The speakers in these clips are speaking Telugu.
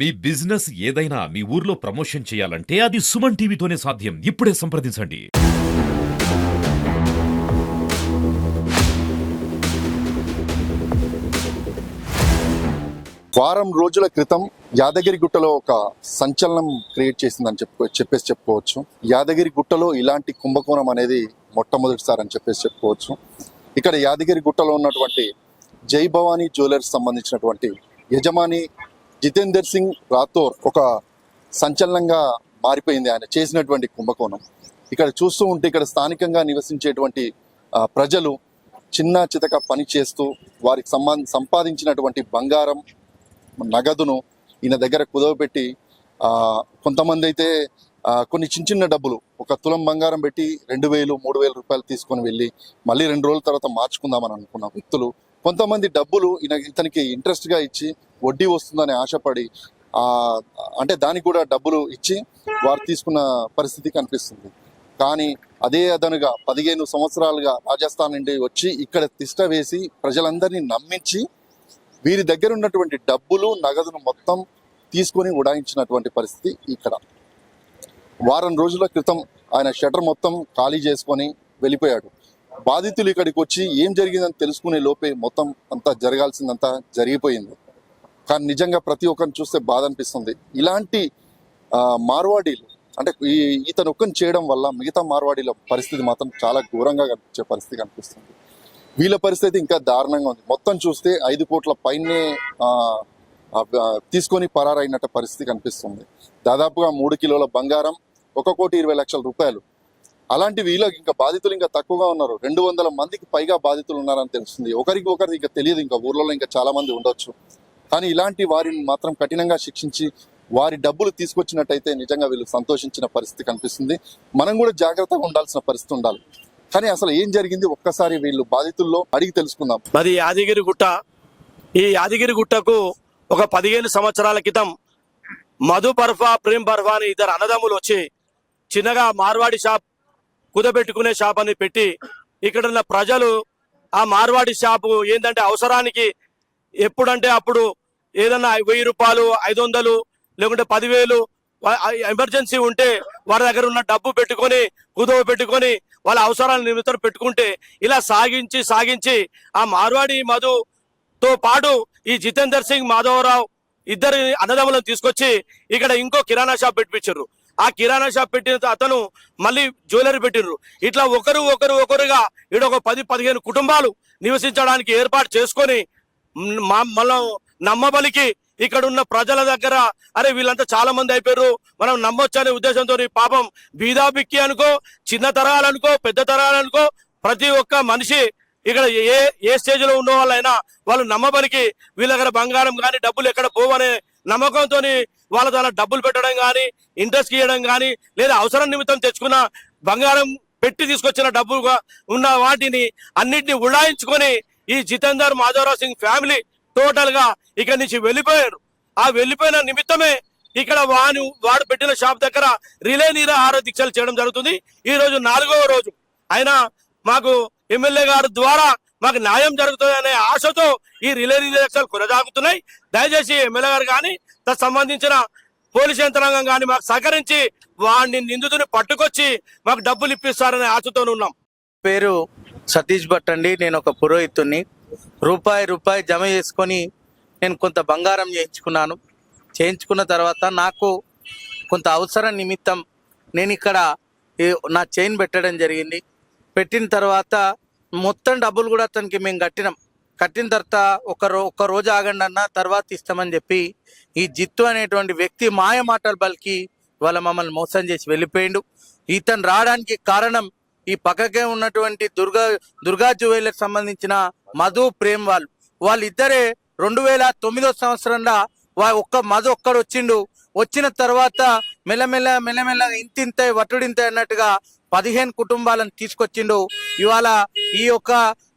మీ బిజినెస్ ఏదైనా మీ ఊర్లో ప్రమోషన్ చేయాలంటే అది సుమన్ టీవీతోనే సాధ్యం. ఇప్పుడే సంప్రదించండి. వారం రోజుల క్రితం యాదగిరిగుట్టలో ఒక సంచలనం క్రియేట్ చేసిందని చెప్పుకోవచ్చు. యాదగిరిగుట్టలో ఇలాంటి కుంభకోణం అనేది మొట్టమొదటిసారి అని చెప్పుకోవచ్చు. ఇక్కడ యాదగిరిగుట్టలో ఉన్నటువంటి జై భవానీ జ్యువెలర్స్ సంబంధించినటువంటి యజమాని జితేందర్ సింగ్ రాథోర్ ఒక సంచలనంగా మారిపోయింది ఆయన చేసినటువంటి కుంభకోణం. ఇక్కడ చూస్తూ ఉంటే ఇక్కడ స్థానికంగా నివసించేటువంటి ప్రజలు చిన్న చితక పని చేస్తూ వారికి సంపాదించినటువంటి బంగారం నగదును ఈయన దగ్గర కుదవపెట్టి కొంతమంది అయితే కొన్ని చిన్న చిన్న డబ్బులు ఒక తులం బంగారం పెట్టి 2,000, 3,000 రూపాయలు తీసుకొని వెళ్ళి మళ్ళీ 2 రోజుల తర్వాత మార్చుకుందామని అనుకున్న వ్యక్తులు, కొంతమంది డబ్బులు ఇతనికి ఇంట్రెస్ట్గా ఇచ్చి వడ్డీ వస్తుందని ఆశపడి అంటే దానికి కూడా డబ్బులు ఇచ్చి వారు తీసుకున్న పరిస్థితి కనిపిస్తుంది. కానీ అదే అదనుగా 15 సంవత్సరాలుగా రాజస్థాన్ నుండి వచ్చి ఇక్కడ తిష్ట వేసి ప్రజలందరినీ నమ్మించి వీరి దగ్గర ఉన్నటువంటి డబ్బులు నగదును మొత్తం తీసుకొని ఉడాయించినటువంటి పరిస్థితి ఇక్కడ. వారం రోజుల క్రితం ఆయన షటర్ మొత్తం ఖాళీ చేసుకొని వెళ్ళిపోయాడు. బాధితులు ఇక్కడికి వచ్చి ఏం జరిగిందని తెలుసుకునే లోపే మొత్తం అంతా జరగాల్సిందంతా జరిగిపోయింది. కానీ నిజంగా ప్రతి ఒక్కరిని చూస్తే బాధ అనిపిస్తుంది. ఇలాంటి మార్వాడీలు అంటే ఇతను ఒక్కని చేయడం వల్ల మిగతా మార్వాడీల పరిస్థితి మాత్రం చాలా ఘోరంగా కనిపించే పరిస్థితి కనిపిస్తుంది. వీళ్ళ పరిస్థితి ఇంకా దారుణంగా ఉంది. మొత్తం చూస్తే 5 కోట్ల పైనే తీసుకొని పరారైనట్టు పరిస్థితి కనిపిస్తుంది. దాదాపుగా 3 కిలోల బంగారం, 1,20,00,000 రూపాయలు. అలాంటి వీళ్ళకి ఇంకా బాధితులు ఇంకా తక్కువగా ఉన్నారు. 200 మందికి పైగా బాధితులు ఉన్నారని తెలుస్తుంది. ఒకరికి ఇంకా తెలియదు, ఇంకా ఊర్లలో ఇంకా చాలా మంది ఉండొచ్చు. కానీ ఇలాంటి వారిని మాత్రం కఠినంగా శిక్షించి వారి డబ్బులు తీసుకొచ్చినట్టయితే నిజంగా వీళ్ళు సంతోషించిన పరిస్థితి కనిపిస్తుంది. మనం కూడా జాగ్రత్తగా ఉండాల్సిన పరిస్థితి ఉండాలి. కానీ అసలు ఏం జరిగింది ఒక్కసారి వీళ్ళు బాధితుల్లో అడిగి తెలుసుకుందాం. మరి యాదగిరిగుట్ట, ఈ యాదగిరిగుట్టకు ఒక 15 సంవత్సరాల క్రితం మధు బర్ఫా, ప్రేమ్ బర్ఫా అని 2 అన్నదమ్ములు వచ్చి చిన్నగా మార్వాడి షాప్, కుదబెట్టుకునే షాప్ అని పెట్టి ఇక్కడ ఉన్న ప్రజలు ఆ మార్వాడి షాపు ఏంటంటే అవసరానికి ఎప్పుడంటే అప్పుడు ఏదన్నా 1000 రూపాయలు, 500 లేకుంటే 10,000 ఎమర్జెన్సీ ఉంటే వారి దగ్గర ఉన్న డబ్బు పెట్టుకొని కుదవ పెట్టుకొని వాళ్ళ అవసరాల నిమిత్తం పెట్టుకుంటే ఇలా సాగించి ఆ మార్వాడి మధుతో పాటు ఈ జితేందర్ సింగ్, మాధవరావు 2 అన్నదమ్ములను తీసుకొచ్చి ఇక్కడ ఇంకో కిరాణా షాప్ పెట్టించారు. ఆ కిరాణా షాప్ పెట్టిన అతను మళ్ళీ జ్యువెలరీ పెట్టిండ్రు. ఇట్లా ఒకరుగా ఇక్కడ ఒక 10-15 కుటుంబాలు నివసించడానికి ఏర్పాటు చేసుకొని మనం నమ్మబలికి ఇక్కడ ఉన్న ప్రజల దగ్గర అరే వీళ్ళంతా చాలా మంది అయిపోయారు, మనం నమ్మొచ్చు అనే ఉద్దేశంతో పాపం బీదా బిక్కి అనుకో, చిన్న తరాలనుకో, పెద్ద తరాలనుకో, ప్రతి ఒక్క మనిషి ఇక్కడ ఏ స్టేజ్ లో ఉన్న వాళ్ళైనా వాళ్ళు నమ్మబలికి వీళ్ళ దగ్గర బంగారం కానీ డబ్బులు ఎక్కడ పోవనే నమ్మకంతో వాళ్ళ ద్వారా డబ్బులు పెట్టడం కానీ, ఇంట్రెస్ట్ ఇవ్వడం కానీ, లేదా అవసరం నిమిత్తం తెచ్చుకున్న బంగారం పెట్టి తీసుకొచ్చిన డబ్బులుగా ఉన్న వాటిని అన్నిటిని ఉడాయించుకొని ఈ జితేందర్, మాధవరావు సింగ్ ఫ్యామిలీ టోటల్ గా ఇక్కడి నుంచి వెళ్ళిపోయారు. ఆ వెళ్ళిపోయిన నిమిత్తమే ఇక్కడ వాడు పెట్టిన షాప్ దగ్గర రిలే నిరాహార దీక్షలు చేయడం జరుగుతుంది. ఈ రోజు 4వ రోజు అయినా మాకు ఎమ్మెల్యే గారి ద్వారా మాకు న్యాయం జరుగుతుంది అనే ఆశతో ఈ రిలే దీక్షలు కొనసాగుతున్నాయి. దయచేసి ఎమ్మెల్యే గారు కానీ దానికి సంబంధించిన పోలీస్ యంత్రాంగం కానీ మాకు సహకరించి వాడిని నిందితుని పట్టుకొచ్చి మాకు డబ్బులు ఇప్పిస్తారనే ఆశతో ఉన్నాం. పేరు సతీష్ భట్ అండి. నేను ఒక పురోహితుని. రూపాయి జమ చేసుకొని నేను కొంత బంగారం చేయించుకున్న తర్వాత నాకు కొంత అవసరం నిమిత్తం నేను ఇక్కడ నా చైన్ పెట్టడం జరిగింది. పెట్టిన తర్వాత మొత్తం డబ్బులు కూడా అతనికి మేము కట్టిన తర్వాత ఒక్క రోజు ఆగండి అన్న, తర్వాత ఇస్తామని చెప్పి ఈ జిత్తు అనేటువంటి వ్యక్తి మాయ మాటలు పలికి వాళ్ళ మమ్మల్ని మోసం చేసి వెళ్ళిపోయిండు. ఇతను రావడానికి కారణం ఈ పక్కకే ఉన్నటువంటి దుర్గా జ్యువెలర్స్ సంబంధించిన మధు, ప్రేమ్ వాళ్ళిద్దరే 2009 సంవత్సరంలో మధు ఒక్కడు వచ్చిన తర్వాత మెల్లమెల్ల ఇంతింత వట్టుడింత అన్నట్టుగా 15 కుటుంబాలను తీసుకొచ్చిండు. ఇవాళ ఈ యొక్క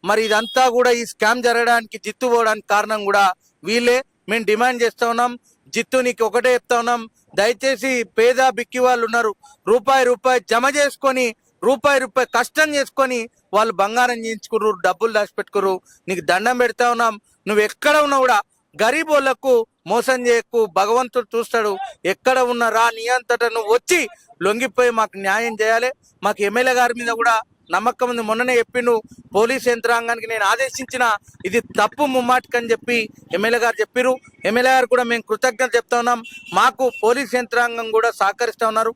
మరి ఇదంతా కూడా ఈ స్కామ్ జరగడానికి, జిత్తు పోవడానికి కారణం కూడా వీళ్ళే. మేము డిమాండ్ చేస్తా ఉన్నాం, జిత్తు నీకు ఒకటే చెప్తా ఉన్నాం, దయచేసి పేద బిక్కి వాళ్ళు ఉన్నారు, రూపాయి జమ చేసుకొని రూపాయి కష్టం చేసుకొని వాళ్ళు బంగారం చేయించుకుర్రు, డబ్బులు దాచిపెట్టుకుర్రు. నీకు దండం పెడతా ఉన్నాం, నువ్వు ఎక్కడ ఉన్నా కూడా గరీబోళ్లకు మోసం చేయకు, భగవంతుడు చూస్తాడు. ఎక్కడ ఉన్నారా నీ అంతటా నువ్వు వచ్చి లొంగిపోయి మాకు న్యాయం చేయాలి. మాకు ఎమ్మెల్యే గారి మీద కూడా నమ్మకం ఉంది. మొన్ననే చెప్పిండు పోలీస్ యంత్రాంగానికి నేను ఆదేశించిన ఇది తప్పు ముమ్మాటికని చెప్పి ఎమ్మెల్యే గారు చెప్పారు. ఎమ్మెల్యే గారు కూడా మేము కృతజ్ఞత చెప్తా ఉన్నాం. మాకు పోలీస్ యంత్రాంగం కూడా సహకరిస్తూ ఉన్నారు.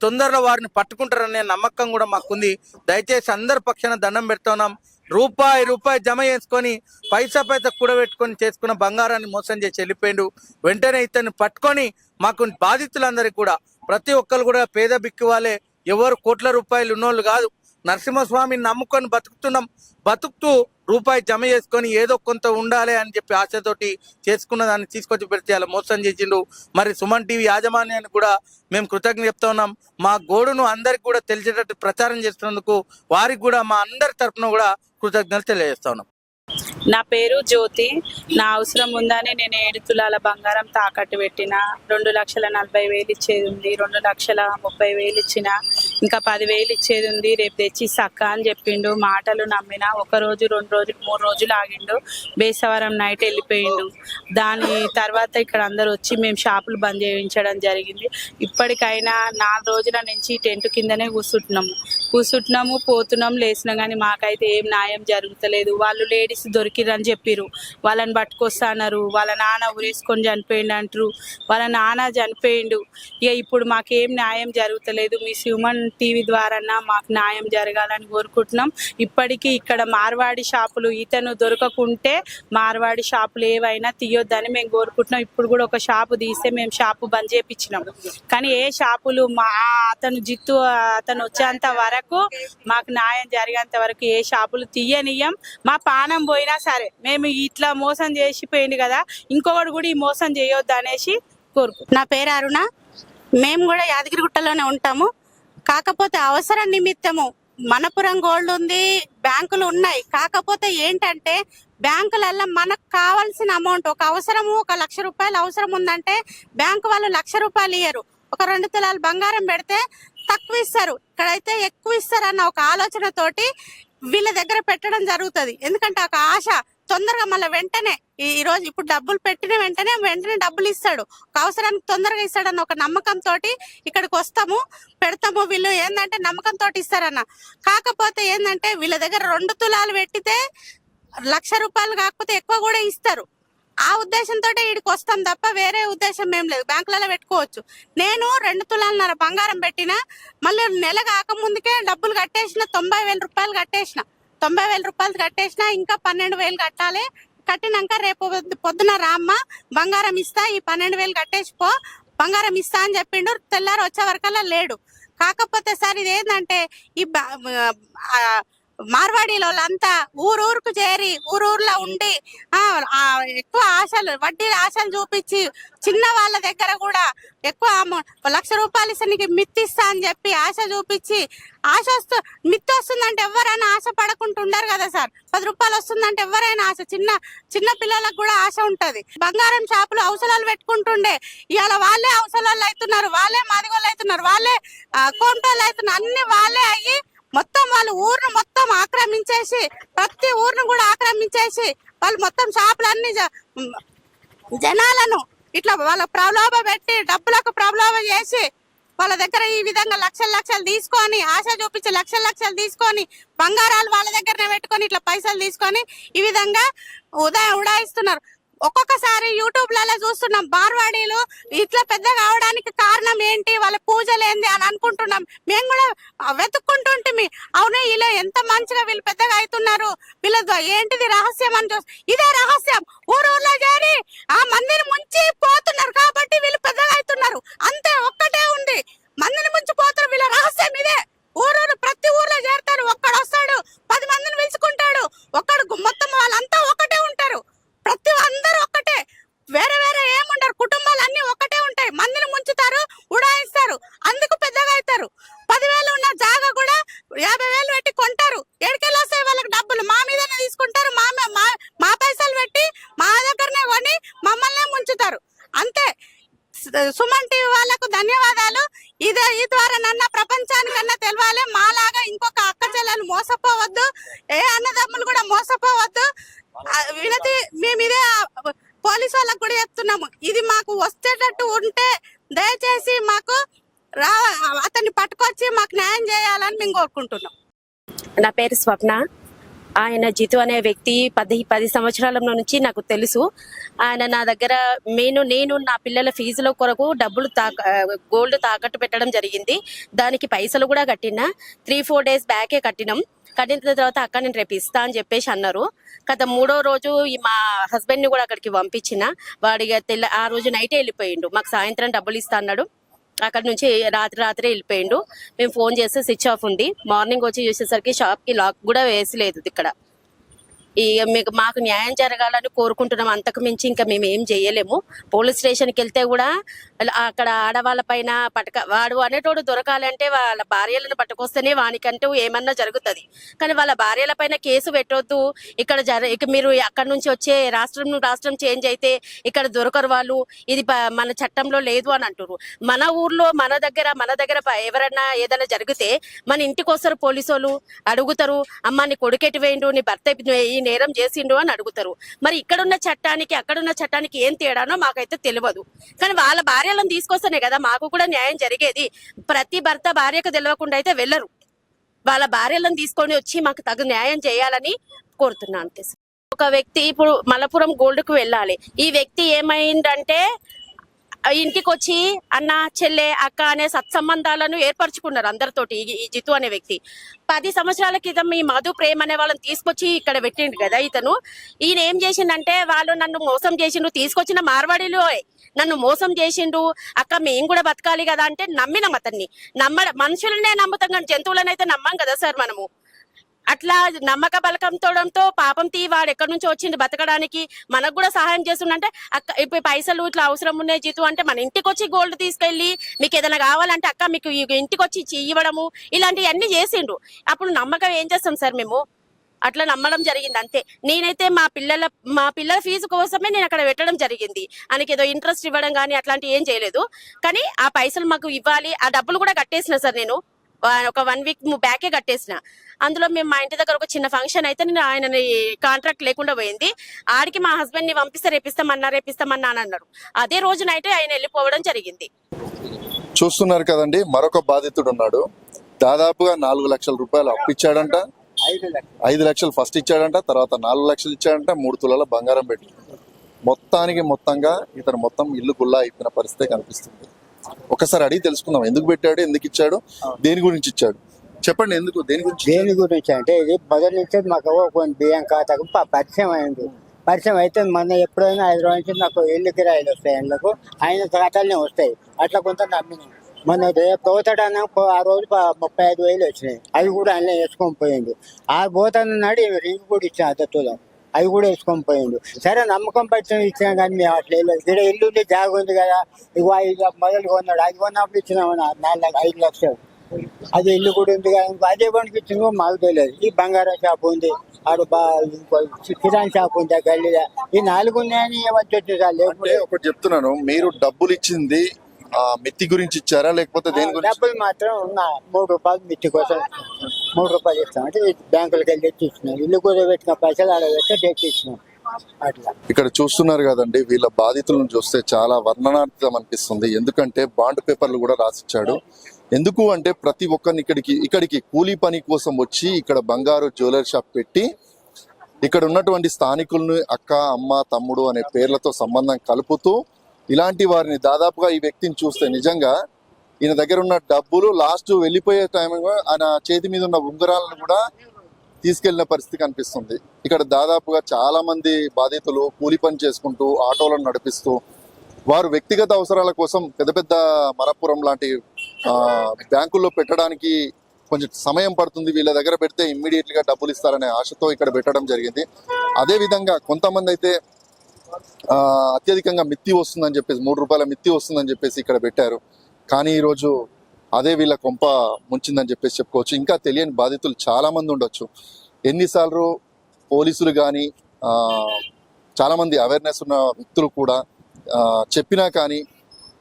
తొందరలో వారిని పట్టుకుంటారనే నమ్మకం కూడా మాకుంది. దయచేసి అందరి పక్షాన దండం పెడతా ఉన్నాం. రూపాయి జమ చేసుకొని పైసా కూడబెట్టుకొని చేసుకున్న బంగారాన్ని మోసం చేసి వెళ్ళిపోయిండు. వెంటనే ఇతన్ని పట్టుకొని మాకు బాధితులందరికీ కూడా ప్రతి ఒక్కరు కూడా పేద బిక్కు వాళ్ళే, ఎవరు కోట్ల రూపాయలు ఉన్నోళ్ళు కాదు. నరసింహస్వామిని నమ్ముకొని బతుకుతూ రూపాయి జమ చేసుకొని ఏదో కొంత ఉండాలి అని చెప్పి ఆశతోటి చేసుకున్న దాన్ని తీసుకొచ్చి పెడితే అలా మోసం చేసిండు. మరి సుమన్ టీవీ యాజమాన్యాన్ని కూడా మేము కృతజ్ఞత చెప్తా ఉన్నాం. మా గోడును అందరికి కూడా తెలిసేటట్టు ప్రచారం చేస్తున్నందుకు వారికి కూడా మా అందరి తరఫున కూడా కృతజ్ఞతలు తెలియజేస్తా ఉన్నాం. నా పేరు జ్యోతి. నా అవసరం ఉందని నేను 7 తులాల బంగారం తాకట్టు పెట్టిన. 2,40,000 ఇచ్చేది ఉంది, 2,30,000 ఇచ్చిన, ఇంకా 10,000 ఇచ్చేది ఉంది. రేపు తెచ్చి సక్క అని చెప్పిండు. మాటలు నమ్మిన. 1 రోజు 2 రోజులు 3 రోజులు ఆగిండు. బేసవారం నైట్ వెళ్ళిపోయిండు. దాని తర్వాత ఇక్కడ అందరు వచ్చి మేము షాపులు బంద్ చేయించడం జరిగింది. ఇప్పటికైనా 4 రోజుల నుంచి టెంట్ కిందనే కూర్చుంటున్నాము, పోతున్నాం, లేచినాం, కానీ మాకైతే ఏం న్యాయం జరుగుతలేదు. వాళ్ళు లేడీస్ దొరికిరని చెప్పిర్రు, వాళ్ళని పట్టుకొస్తాన్నారు. వాళ్ళ నాన్న ఊరేసుకొని చనిపోయిండు అంటారు. వాళ్ళ నాన్న చనిపోయిండు. ఇక ఇప్పుడు మాకేం న్యాయం జరుగుతలేదు. మీ సుమన్ టీవీ ద్వారా మాకు న్యాయం జరగాలని కోరుకుంటున్నాం. ఇప్పటికీ ఇక్కడ మార్వాడి షాపులు ఇతను దొరకకుంటే మార్వాడి షాపులు ఏవైనా తీయొద్దని మేము కోరుకుంటున్నాం. ఇప్పుడు కూడా ఒక షాపు తీస్తే మేము షాపు బంద్ చేయించినాం, కానీ ఏ షాపులు అతను వచ్చేంత వరకు, మాకు న్యాయం జరిగేంత వరకు ఏ షాపులు తీయనియ్యం. మా పానం పోయినా సరే మేము ఇట్లా మోసం చేసిపోయింది కదా, ఇంకొకటి కూడా ఈ మోసం చేయొద్దు అనేసి కోరుకు. నా పేరు అరుణ. మేము కూడా యాదగిరిగుట్టలోనే ఉంటాము. కాకపోతే అవసర నిమిత్తము మనపురం గోల్డ్ ఉంది, బ్యాంకులు ఉన్నాయి. కాకపోతే ఏంటంటే బ్యాంకులలో మనకు కావాల్సిన అమౌంట్, ఒక అవసరము 1,00,000 రూపాయలు అవసరం ఉందంటే బ్యాంకు వాళ్ళు 1,00,000 రూపాయలు ఇయ్యరు. ఒక 2 తులాలు బంగారం పెడితే తక్కువ ఇస్తారు, ఇక్కడైతే ఎక్కువ ఇస్తారు అన్న ఒక ఆలోచనతోటి వీళ్ళ దగ్గర పెట్టడం జరుగుతుంది. ఎందుకంటే ఒక ఆశ తొందరగా మళ్ళీ వెంటనే ఈ రోజు ఇప్పుడు డబ్బులు పెట్టిన వెంటనే డబ్బులు ఇస్తాడు, ఒక అవసరానికి తొందరగా ఇస్తాడన్న ఒక నమ్మకంతో ఇక్కడికి వస్తాము, పెడతాము. వీళ్ళు ఏంటంటే నమ్మకంతో ఇస్తారన్న. కాకపోతే ఏంటంటే వీళ్ళ దగ్గర 2 తులాలు పెట్టితే 1,00,000 రూపాయలు కాకపోతే ఎక్కువ కూడా ఇస్తారు. ఆ ఉద్దేశంతో వీడికి వస్తాం తప్ప వేరే ఉద్దేశం ఏం లేదు. బ్యాంకులలో పెట్టుకోవచ్చు. నేను 2 తులాలన్నర బంగారం పెట్టిన, మళ్ళీ నెల కాకముందుకే డబ్బులు కట్టేసిన. 90,000 రూపాయలు కట్టేసిన. 90,000 రూపాయలు కట్టేసిన. ఇంకా 12,000 కట్టాలి. కట్టినాక రేపు పొద్దున రామ్మ బంగారం ఇస్తా, ఈ 12,000 కట్టేసిపో, బంగారం ఇస్తా అని చెప్పిండు. తెల్లారు వచ్చే వరకల్లా లేడు. కాకపోతే సార్ ఇది ఏంటంటే ఈ మార్వాడీలో అంతా ఊరుకు చేరి ఊర్లో ఉండి ఎక్కువ వడ్డీ ఆశలు చూపించి చిన్న వాళ్ళ దగ్గర కూడా ఎక్కువ 1,00,000 రూపాయలు ఇస్తానికి మిత్తిస్తా అని చెప్పి ఆశ చూపించి మిత్తి వస్తుందంటే ఎవరైనా ఆశ పడకుంటుండారు కదా సార్. 10 రూపాయలు వస్తుందంటే ఎవరైనా ఆశ, చిన్న పిల్లలకు కూడా ఆశ ఉంటది. బంగారం షాపులు అవసరాలు పెట్టుకుంటుండే, ఇవాళ వాళ్ళే అవసరాలు అవుతున్నారు, వాళ్ళే మాదిగోళ్ళు అవుతున్నారు, వాళ్ళే కోంటోళ్ళు అవుతున్నారు. అన్ని వాళ్ళే అయ్యి మొత్తం వాళ్ళు ఊరును మొత్తం ఆక్రమించేసి, ప్రతి ఊరును కూడా ఆక్రమించేసి వాళ్ళు మొత్తం షాపులన్నీ జనాలను ఇట్లా వాళ్ళ ప్రలోభ పెట్టి, డబ్బులకు ప్రలోభ చేసి వాళ్ళ దగ్గర ఈ విధంగా లక్షలు తీసుకొని, ఆశ చూపించి లక్షలు తీసుకొని బంగారాలు వాళ్ళ దగ్గరనే పెట్టుకొని ఇట్లా పైసలు తీసుకొని ఈ విధంగా ఉడాయిస్తున్నారు. ఒక్కొక్కసారి యూట్యూబ్లలో చూస్తున్నాం మార్వాడీలు ఇట్లా పెద్ద కావడానికి కారణం ఏంటి, వాళ్ళ పూజలు ఏంది అని అనుకుంటున్నాం. మేము కూడా వెతుక్కుంటుంటే అవునే ఇలా ఎంత మంచిగా వీళ్ళు పెద్దగా అవుతున్నారు, వీళ్ళ ఏంటిది రహస్యం అని ఇదే రహస్యం. ఊర్లో చేరి ఆ మందిని ముంచి పోతున్నారు కాబట్టి వీళ్ళు పెద్దగా అవుతున్నారు. అంతే, ఒక్కటే ఉంది, మందిని ముంచి పోతారు. వీళ్ళ రహస్యం ఇదే. ఊరు ప్రతి ఊర్లో చేరుతారు, ఒక్కడు వస్తాడు 10 మందిని పిలుచుకుంటాడు, ఒక్కడు మొత్తం వాళ్ళంతా ఒకటే ఉంటారు. ప్రతి అందరూ ఒక్కటే, వేరే ఏముంటారు. కుటుంబాలన్నీ ఒకటే ఉంటాయి. మందిని ముంచుతారు, ఉడాయిస్తారు, అందుకు పెద్దగా అవుతారు. 10,000 ఉన్న జాగా కూడా 50,000 పెట్టి కొంటారు. ఎక్కడికెళ్ళి వస్తాయి వాళ్ళకి డబ్బులు? మా మీదనే తీసుకుంటారు, మా పైసలు పెట్టి మా దగ్గరనే కొని మమ్మల్నే ముంచుతారు. అంతే. సుమన్ టీవీ వాళ్ళకు ధన్యవాదాలు. ఈ ద్వారా ప్రపంచానికన్నా తెలవాలి, మాలాగా ఇంకొక అక్క చెల్లెలు మోసపోవద్దు, ఏ అన్నదమ్ములు కూడా మోసపోవద్దు. వినతి మేము ఇదే పోలీసు వాళ్ళకు కూడా చెప్తున్నాము, ఇది మాకు వచ్చేటట్టు ఉంటే దయచేసి మాకు అతన్ని పట్టుకొచ్చి మాకు న్యాయం చేయాలని మేము కోరుకుంటున్నాం. నా పేరు స్వప్న. ఆయన జితు అనే వ్యక్తి 10 సంవత్సరాల నుంచి నాకు తెలుసు. ఆయన నా దగ్గర నేను నా పిల్లల ఫీజుల కొరకు డబ్బులు గోల్డ్ తాకట్టు పెట్టడం జరిగింది. దానికి పైసలు కూడా కట్టినా. 3-4 డేస్ బ్యాకే కట్టిన తర్వాత అక్క నేను రేపు ఇస్తా అని చెప్పేసి అన్నారు. గత 3వ రోజు మా హస్బెండ్ ని కూడా అక్కడికి పంపించిన. వాడిగా ఆ రోజు నైటే వెళ్ళిపోయిండు. మాకు సాయంత్రం డబ్బులు ఇస్తా అన్నాడు. అక్కడ నుంచి రాత్రి వెళ్ళిపోయిండు. మేము ఫోన్ చేస్తే స్విచ్ ఆఫ్ ఉంది. మార్నింగ్ వచ్చి చూసేసరికి షాప్ కి లాక్ కూడా వేసలేదు ఇక్కడ. మాకు న్యాయం జరగాలని కోరుకుంటున్నాం. అంతకు మించి ఇంకా మేము ఏం చేయలేము. పోలీస్ స్టేషన్కి వెళ్తే కూడా అక్కడ ఆడవాళ్ళ పైన వాడు అనేటోడు దొరకాలంటే వాళ్ళ భార్యలను పట్టుకొస్తేనే వానికంటూ ఏమన్నా జరుగుతుంది. కానీ వాళ్ళ భార్యల పైన కేసు పెట్టొద్దు. ఇక మీరు అక్కడ నుంచి వచ్చే రాష్ట్రం చేంజ్ అయితే ఇక్కడ దొరకరు వాళ్ళు, ఇది మన చట్టంలో లేదు అని అంటారు. మన ఊర్లో మన దగ్గర ఎవరన్నా ఏదైనా జరిగితే మన ఇంటికి వస్తారు పోలీసు వాళ్ళు, అడుగుతారు, అమ్మ నీ కొడుకెట్టి వేయండు, నీ భర్త ఈ నేరం చేసిండు అని అడుగుతారు. మరి ఇక్కడున్న చట్టానికి అక్కడున్న చట్టానికి ఏం తేడానో మాకైతే తెలియదు. కానీ వాళ్ళ భార్యలను తీసుకొస్తేనే కదా మాకు కూడా న్యాయం జరిగేది. ప్రతి భర్త భార్యకు తెలియకుండా అయితే వెళ్ళరు. వాళ్ళ భార్యలను తీసుకొని వచ్చి మాకు తగు న్యాయం చేయాలని కోరుతున్నాను. ఒక వ్యక్తి ఇప్పుడు మలపురం గోల్డ్ కు వెళ్ళాలి. ఈ వ్యక్తి ఏమైందంటే ఇంటికి వచ్చి అన్న చెల్లె అక్క అనే సత్సంబంధాలను ఏర్పరచుకున్నారు అందరితోటి. ఈ జితు అనే వ్యక్తి 10 సంవత్సరాల క్రితం ఈ మధు ప్రేమ అనే వాళ్ళని తీసుకొచ్చి ఇక్కడ పెట్టిండు కదా ఇతను. ఈయన ఏం చేసిండంటే వాళ్ళు నన్ను మోసం చేసిండు, తీసుకొచ్చిన మార్వాడిలో నన్ను మోసం చేసిండు, అక్క మేము కూడా బతకాలి కదా అంటే నమ్మినాం అతన్ని. మనుషులనే నమ్ముతాం కానీ జంతువులను అయితే నమ్మం కదా సార్ మనము. అట్లా నమ్మక బలకంతో పాపం వాడు ఎక్కడి నుంచో వచ్చింది బతకడానికి, మనకు కూడా సహాయం చేస్తుండే. అక్క ఇప్పుడు పైసలు ఇట్లా అవసరం ఉన్నాయి జితు అంటే మన ఇంటికి వచ్చి గోల్డ్ తీసుకెళ్లి మీకు ఏదైనా కావాలంటే అక్క మీకు ఇంటికి వచ్చి ఇవ్వడము ఇలాంటివన్నీ చేసిండు. అప్పుడు నమ్మకం ఏం చేస్తాం సార్ మేము, అట్లా నమ్మడం జరిగింది అంతే. నేనైతే మా పిల్లల ఫీజు కోసమే నేను అక్కడ పెట్టడం జరిగింది. ఆయనకి ఏదో ఇంట్రెస్ట్ ఇవ్వడం కానీ అట్లాంటివి ఏం చేయలేదు. కానీ ఆ పైసలు మాకు ఇవ్వాలి. ఆ డబ్బులు కూడా కట్టేసిన సార్ నేను ఒక 1 వీక్ బ్యాకే కట్టేసిన. అందులో మేము మా ఇంటి దగ్గర ఒక చిన్న ఫంక్షన్ అయితే నేను ఆయనని కాంట్రాక్ట్ లేకుండా పోయింది. ఆడికి మా హస్బెండ్ ని పంపిస్తే రేపిస్తామన్నా అని అన్నారు. అదే రోజు నైట్ ఆయన వెళ్ళిపోవడం జరిగింది. చూస్తున్నారు కదండి, మరొక బాధితుడు ఉన్నాడు. దాదాపుగా 4 లక్షల రూపాయలు అప్పిచ్చాడంట. 5 లక్షలు ఫస్ట్ ఇచ్చాడంట, తర్వాత 4 లక్షలు ఇచ్చాడంట, 3 తులాల బంగారం పెట్టి మొత్తంగా ఇతను మొత్తం ఇల్లు గుల్లా అయిపోయిన పరిస్థితి కనిపిస్తుంది. ఒకసారి అడిగి తెలుసుకుందాం, ఎందుకు పెట్టాడు, ఎందుకు ఇచ్చాడు, దేని గురించి ఇచ్చాడు, చెప్పండి. దేని గురించి అంటే ఇది మొదటి నుంచి మాకు బియ్యం ఖాతాకు పరిచయం అయితే మన ఎప్పుడైనా హైదరాబాద్ నుంచి నాకు ఇల్లు కిరాయిలు వస్తాయి, ఇళ్ళకు ఆయన ఖాతాలనే వస్తాయి. అట్లా కొంత నమ్మినాం. మన పోతాడన్నా ఆ రోజు 35,000 వచ్చినాయి. అవి కూడా ఆయన వేసుకొని పోయిండు. ఆ పోతానన్నాడు రింగ్ కూడా ఇచ్చాను అద్దతులం, అవి కూడా వేసుకొని పోయిండు. సరే నమ్మకం పరిచయం ఇచ్చినా కానీ మేము అట్లా వెళ్ళలేదు. ఇక్కడ ఇల్లు జాగ ఉంది కదా, ఇక 5 మొదలు కొన్నాడు. అది కొన్నప్పుడు ఇచ్చినాము 5 లక్షలు. అది ఇల్లు కూడా ఉంది కదా, అదే పనికి ఇచ్చిందో మాకు తెలియదు. ఈ బంగారం షాప్ ఉంది, ఆడు కిరాణా షాప్ ఉంది గల్లీలో. ఈ 4 ఉన్నాయని వచ్చి లేకపోతే ఒకటి చెప్తున్నాను, మీరు డబ్బులు ఇచ్చింది మిత్తి గురించి ఇచ్చారా లేకపోతే దేని గురించి? డబ్బులు మాత్రం 3 రూపాయలు మిత్తి కోసం 3 రూపాయలు ఇస్తాం అంటే బ్యాంకులకు వెళ్ళి తెచ్చి ఇచ్చినాం. ఇల్లు కూడా పెట్టిన పైసలు ఆడ పెట్టి తెచ్చి ఇచ్చినాం. అట్లా ఇక్కడ చూస్తున్నారు కదండి, వీళ్ళ బాధితులను చూస్తే చాలా వర్ణనాతీతం అనిపిస్తుంది. ఎందుకంటే బాండ్ పేపర్లు కూడా రాసిచ్చాడు. ఎందుకు అంటే ప్రతి ఒక్కరిని ఇక్కడికి కూలీ పని కోసం వచ్చి ఇక్కడ బంగారు జ్యువెలరీ షాప్ పెట్టి ఇక్కడ ఉన్నటువంటి స్థానికులను అక్క, అమ్మ, తమ్ముడు అనే పేర్లతో సంబంధం కలుపుతూ ఇలాంటి వారిని దాదాపుగా ఈ వ్యక్తిని చూస్తే నిజంగా ఈయన దగ్గర ఉన్న డబ్బులు లాస్ట్ వెళ్ళిపోయే టైంలో ఆయన చేతి మీద ఉన్న ఉంగరాలను కూడా తీసుకెళ్లిన పరిస్థితి కనిపిస్తుంది. ఇక్కడ దాదాపుగా చాలా మంది బాధితులు కూలి పని చేసుకుంటూ ఆటోలను నడిపిస్తూ వారు వ్యక్తిగత అవసరాల కోసం పెద్ద మరపురం లాంటి బ్యాంకుల్లో పెట్టడానికి కొంచెం సమయం పడుతుంది. వీళ్ళ దగ్గర పెడితే ఇమ్మీడియట్ గా డబ్బులు ఇస్తారనే ఆశతో ఇక్కడ పెట్టడం జరిగింది. అదే విధంగా కొంతమంది అయితే అత్యధికంగా మిత్తి వస్తుందని చెప్పేసి 3 రూపాయల మిత్తి వస్తుందని చెప్పేసి ఇక్కడ పెట్టారు. కానీ ఈరోజు అదే వీళ్ళ కొంప ముంచిందని చెప్పేసి చెప్పుకోవచ్చు. ఇంకా తెలియని బాధితులు చాలా మంది ఉండొచ్చు. ఎన్నిసార్లు పోలీసులు కానీ చాలా మంది అవేర్నెస్ ఉన్న వ్యక్తులు కూడా చెప్పినా కానీ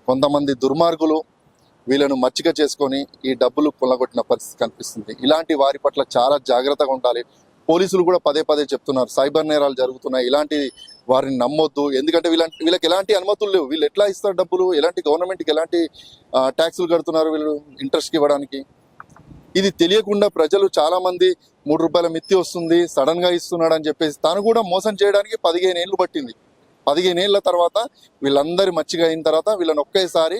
కొంతమంది దుర్మార్గులు వీళ్ళను మచ్చిక చేసుకొని ఈ డబ్బులు కొల్లగొట్టిన పరిస్థితి కనిపిస్తుంది. ఇలాంటి వారి పట్ల చాలా జాగ్రత్తగా ఉండాలి. పోలీసులు కూడా పదే చెప్తున్నారు, సైబర్ నేరాలు జరుగుతున్నాయి, ఇలాంటి వారిని నమ్మొద్దు. ఎందుకంటే వీళ్ళకి ఎలాంటి అనుమతులు లేవు. వీళ్ళు ఎట్లా ఇస్తారు డబ్బులు? ఎలాంటి గవర్నమెంట్కి ఎలాంటి ట్యాక్సులు కడుతున్నారు వీళ్ళు ఇంట్రెస్ట్కి ఇవ్వడానికి? ఇది తెలియకుండా ప్రజలు చాలా మంది 3 రూపాయల మిత్తి వస్తుంది సడన్ గా ఇస్తున్నాడు అని చెప్పేసి తాను కూడా మోసం చేయడానికి 15 ఏళ్ళు పట్టింది. 15 ఏళ్ల తర్వాత వీళ్ళందరి మచ్చిగా అయిన తర్వాత వీళ్ళని ఒకేసారి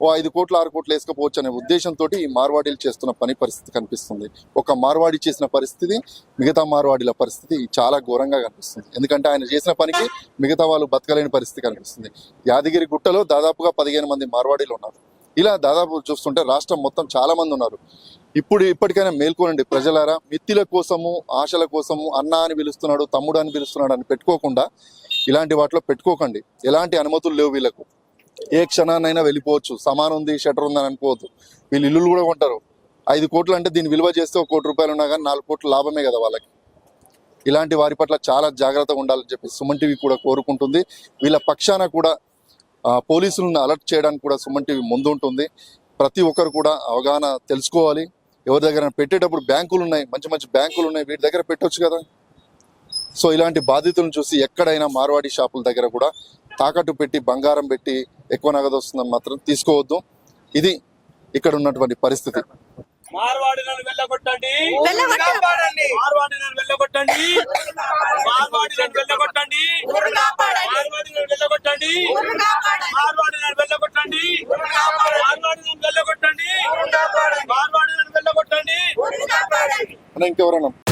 5 కోట్లు 6 కోట్లు వేసుకపోవచ్చు అనే ఉద్దేశంతో ఈ మార్వాడీలు చేస్తున్న పరిస్థితి కనిపిస్తుంది. ఒక మార్వాడి చేసిన పరిస్థితి మిగతా మార్వాడీల పరిస్థితి చాలా ఘోరంగా కనిపిస్తుంది. ఎందుకంటే ఆయన చేసిన పనికి మిగతా వాళ్ళు బతకలేని పరిస్థితి కనిపిస్తుంది. యాదగిరి గుట్టలో దాదాపుగా 15 మంది మార్వాడీలు ఉన్నారు. ఇలా దాదాపు చూస్తుంటే రాష్ట్రం మొత్తం చాలా మంది ఉన్నారు. ఇప్పటికైనా మేల్కోనండి ప్రజలారా. మిత్తిల కోసము, ఆశల కోసము అన్న అని పిలుస్తున్నాడు, తమ్ముడు అని పిలుస్తున్నాడు అని పెట్టుకోకుండా ఇలాంటి వాటిలో పెట్టుకోకండి. ఎలాంటి అనుమతులు లేవు వీళ్ళకు. ఏ క్షణాన్నైనా వెళ్ళిపోవచ్చు. సమానం ఉంది, షటర్ ఉందని అనుకోవద్దు. వీళ్ళు ఇల్లులు కూడా కొంటారు. 5 కోట్లు అంటే దీన్ని విలువ చేస్తే 1 కోటి రూపాయలు ఉన్నా కానీ 4 కోట్లు లాభమే కదా వాళ్ళకి. ఇలాంటి వారి పట్ల చాలా జాగ్రత్తగా ఉండాలని చెప్పి సుమన్ టీవీ కూడా కోరుకుంటుంది. వీళ్ళ పక్షాన కూడా పోలీసులను అలర్ట్ చేయడానికి కూడా సుమన్ టీవీ ముందు ఉంటుంది. ప్రతి ఒక్కరు కూడా అవగాహన తెలుసుకోవాలి. ఎవరి దగ్గర పెట్టేటప్పుడు బ్యాంకులు ఉన్నాయి, మంచి మంచి బ్యాంకులు ఉన్నాయి, వీటి దగ్గర పెట్టొచ్చు కదా. సో ఇలాంటి బాధితులను చూసి ఎక్కడైనా మార్వాడి షాపుల దగ్గర కూడా తాకట్టు పెట్టి బంగారం పెట్టి ఎక్కువ నగదు వస్తుందని మాత్రం తీసుకోవద్దు. ఇది ఇక్కడ ఉన్నటువంటి పరిస్థితి. మార్వాడిలను వెళ్ళగొట్టండి, వెళ్ళగొట్టండి. మార్వాడిలను వెళ్ళగొట్టండి, మార్వాడిలను వెళ్ళగొట్టండి, మార్వాడిలను వెళ్ళగొట్టండి, మార్వాడిలను వెళ్ళగొట్టండి, మార్వాడిలను వెళ్ళగొట్టండి, మార్వాడిలను వెళ్ళగొట్టండి. ఇంకెవరన్నా